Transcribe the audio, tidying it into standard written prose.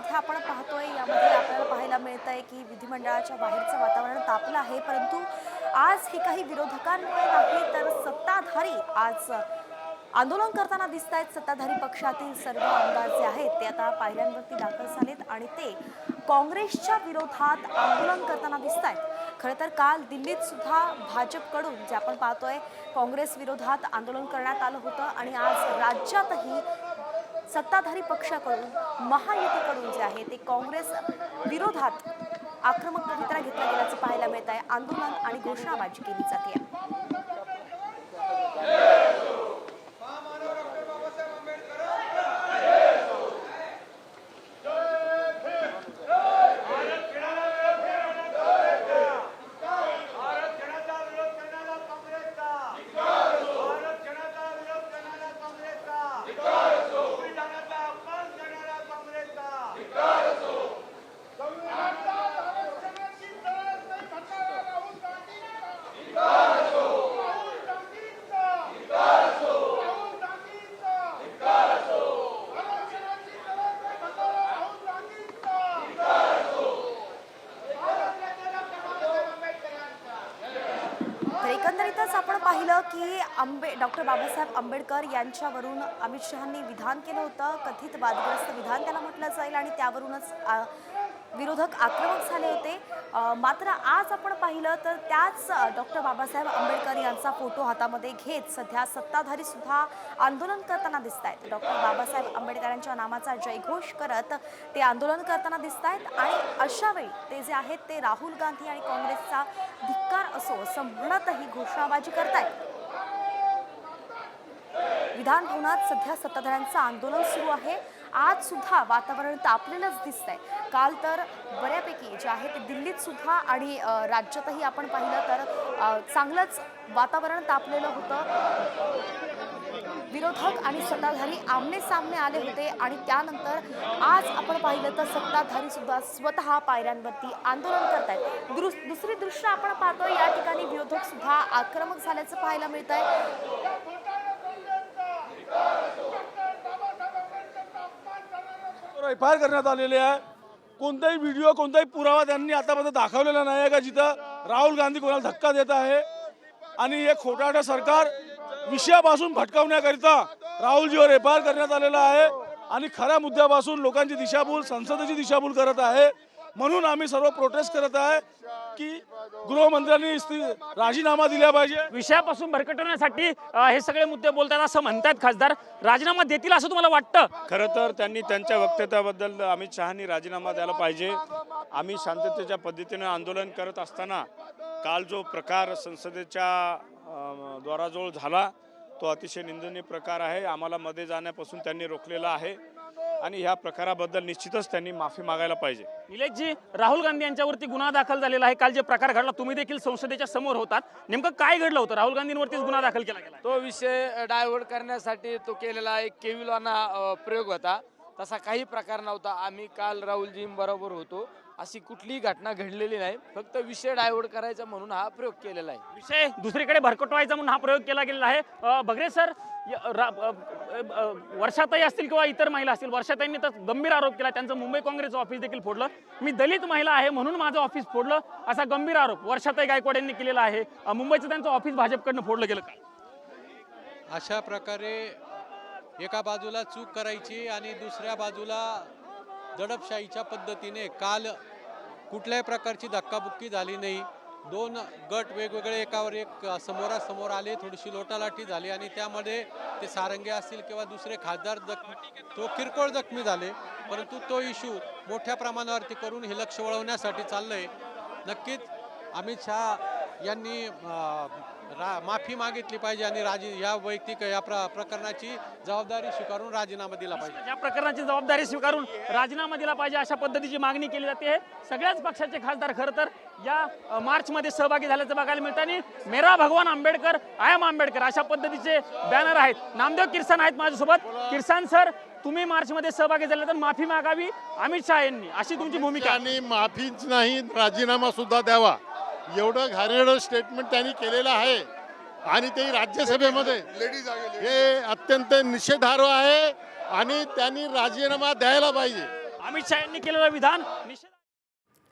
सध्या आपण पाहतोय यामध्ये आपल्याला पाहायला मिळतंय की विधिमंडळाच्या बाहेरचं वातावरण तापलं आहे, परंतु आज हे काही विरोधकांमुळे नाही तर सत्ताधारी आज आंदोलन करताना दिसत आहेत। सत्ताधारी पक्षातील सर्व आमदार जे आहेत ते आता पायऱ्यांवरती दाखल झालेत आणि ते काँग्रेसच्या विरोधात आंदोलन करताना दिसत आहेत। खरं तर काल दिल्लीत सुद्धा भाजपकडून जे आपण पाहतोय काँग्रेस विरोधात आंदोलन करण्यात आलं होतं आणि आज राज्यातही सत्ताधारी पक्षाकडून महायुतीकडून जे आहे ते काँग्रेस विरोधात आक्रमक पवित्रा घेतला गेल्याचं पाहायला मिळत आहे। आंदोलन आणि घोषणाबाजी केली जाते। एकंदरीतच आपण पाहिलं की डॉक्टर बाबासाहेब आंबेडकर यांच्यावरून अमित शहांनी विधान केलं होतं। कथित वादग्रस्त विधान त्याला म्हटलं जाईल आणि त्यावरूनच विरोधक आक्रमक झाले होते। मात्र आज आपण पाहिलं तर त्याच डॉक्टर बाबासाहेब आंबेडकर यांचा फोटो हातामध्ये घेत सध्या सत्ताधारी सुद्धा आंदोलन करताना दिसत आहेत। डॉक्टर बाबासाहेब आंबेडकरांच्या नामाचा जयघोष करत ते आंदोलन करताना दिसत आहेत आणि अशा वेळी ते जे आहेत ते राहुल गांधी आणि काँग्रेसचा धिक्कार असो असं म्हणतही घोषणाबाजी करतायत। विधान भवनात सध्या सत्ताधाऱ्यांचं आंदोलन सुरू आहे। आज सुद्धा वातावरण तापलेलंच दिसतंय। काल तर बऱ्यापैकी जे आहे ते दिल्लीत सुद्धा आणि राज्यातही आपण पाहिलं तर चांगलंच वातावरण तापलेलं होतं। विरोधक आणि सत्ताधारी आमने सामने आले होते आणि त्यानंतर आज आपण पाहिलं तर सत्ताधारी सुद्धा स्वतः पायऱ्यांवरती आंदोलन करतायत। दुसरी दृश्य आपण पाहतोय या ठिकाणी विरोधक सुद्धा आक्रमक झाल्याचं पाहायला मिळतंय। एफआयआर करण्यात आलेले आहे। कोणताही व्हिडिओ कोणताही पुरावा त्यांनी आतापर्यंत दाखवलेला नाही आहे का जिथं राहुल गांधी कोणाला धक्का देत आहे आणि हे खोटारडं सरकार विषयापासून भटकवण्याकरिता राहुलजीवर एफआयआर करण्यात आलेला आहे आणि खऱ्या मुद्द्यापासून लोकांची दिशाभूल संसदेची दिशाभूल करत आहे। म्हणून आम्ही सर्व प्रोटेस्ट करत आहे की गृहमंत्र्यांनी राजीनामा दिला पाहिजे। विषयापासून भरकटवण्यासाठी हे सगळे मुद्दे बोलतात असं म्हणतात खासदार। राजीनामा देतील असं तुम्हाला वाटतं? खरं तर त्यांनी त्यांच्या वक्तव्याबद्दल अमित शहांनी राजीनामा द्यायला पाहिजे। आम्ही शांततेच्या पद्धतीने आंदोलन करत असताना काल जो प्रकार संसदेच्या द्वाराजवळ झाला तो अतिशय निंदनीय प्रकार आहे। आम्हाला मध्ये जाण्यापासून त्यांनी रोखलेला आहे आणि ह्या प्रकाराबद्दल निश्चितच त्यांनी माफी मागायला पाहिजे। निलेशजी, राहुल गांधी यांच्यावरती गुन्हा दाखल झालेला आहे। काल जे प्रकार घडला तुम्ही देखील संसदेच्या समोर होतात, नेमकं काय घडलं होतं? राहुल गांधींवरतीच गुन्हा दाखल केला गेला? तो विषय डायव्हर्ट करण्यासाठी तो केलेला एक केविलवाना प्रयोग होता, तसा काही प्रकार नव्हता। आम्ही काल राहुलजींबरोबर होतो, अशी कुठलीही घटना घडलेली नाही। फक्त विषय डायव्हर्ट करायचा म्हणून हा प्रयोग केलेला आहे। विषय दुसरीकडे भरकटवायचा म्हणून हा प्रयोग केला गेलेला आहे। बगरे सर, वर्षाताई असतील किंवा इतर महिला असतील, वर्षाताईंनी तर गंभीर आरोप केला, त्यांचं मुंबई काँग्रेसचं ऑफिस देखील फोडलं। मी दलित महिला आहे म्हणून माझं ऑफिस फोडलं असा गंभीर आरोप वर्षाताई गायकवाड यांनी केलेला आहे। मुंबईचं त्यांचं ऑफिस भाजपकडनं फोडलं गेलं का? अशा प्रकारे एका बाजूला चूक करायची आणि दुसऱ्या बाजूला दडपशाहीच्या पद्धतीने काल कुठल्याही प्रकारची धक्काबुक्की झाली नाही। दोन गट वेगवेगळे एकावर एक समोरासमोर आले, थोडीशी लोटालाटी झाली आणि त्यामध्ये ते सारंगे असतील किंवा दुसरे खासदार तो किरकोळ जखमी झाले, परंतु तो इश्यू मोठ्या प्रमाणावरती करून हे लक्ष वळवण्यासाठी चाललंय। नक्कीच अमित शहा यांनी माफी मागितली पाहिजे आणि या वैयक्तिक या प्रकरणाची जबाबदारी स्वीकारून राजीनामा दिला पाहिजे। या प्रकरणाची जबाबदारी स्वीकारून राजीनामा दिला पाहिजे अशा पद्धतीची मागणी केली जाते। सगळ्याच पक्षाचे खासदार खरं तर या मार्चमध्ये सहभागी झाल्याचं बघायला मिळतं आणि मेरा भगवान आंबेडकर, आय एम आंबेडकर अशा पद्धतीचे बॅनर आहेत। नामदेव किरसान आहेत माझ्यासोबत। किरसान सर, तुम्ही मार्चमध्ये सहभागी झाले तर माफी मागावी अमित शहा यांनी, अशी तुमची भूमिका? आणि माफीच नाही, राजीनामा सुद्धा द्यावा, एवढं घाणेरडं स्टेटमेंट त्यांनी केलेलं आहे आणि ते राज्यसभेमध्ये हे अत्यंत निषेधार्ह आहे आणि त्यांनी राजीनामा द्यायला पाहिजे। अमित शहा यांनी केलेलं विधान निषेध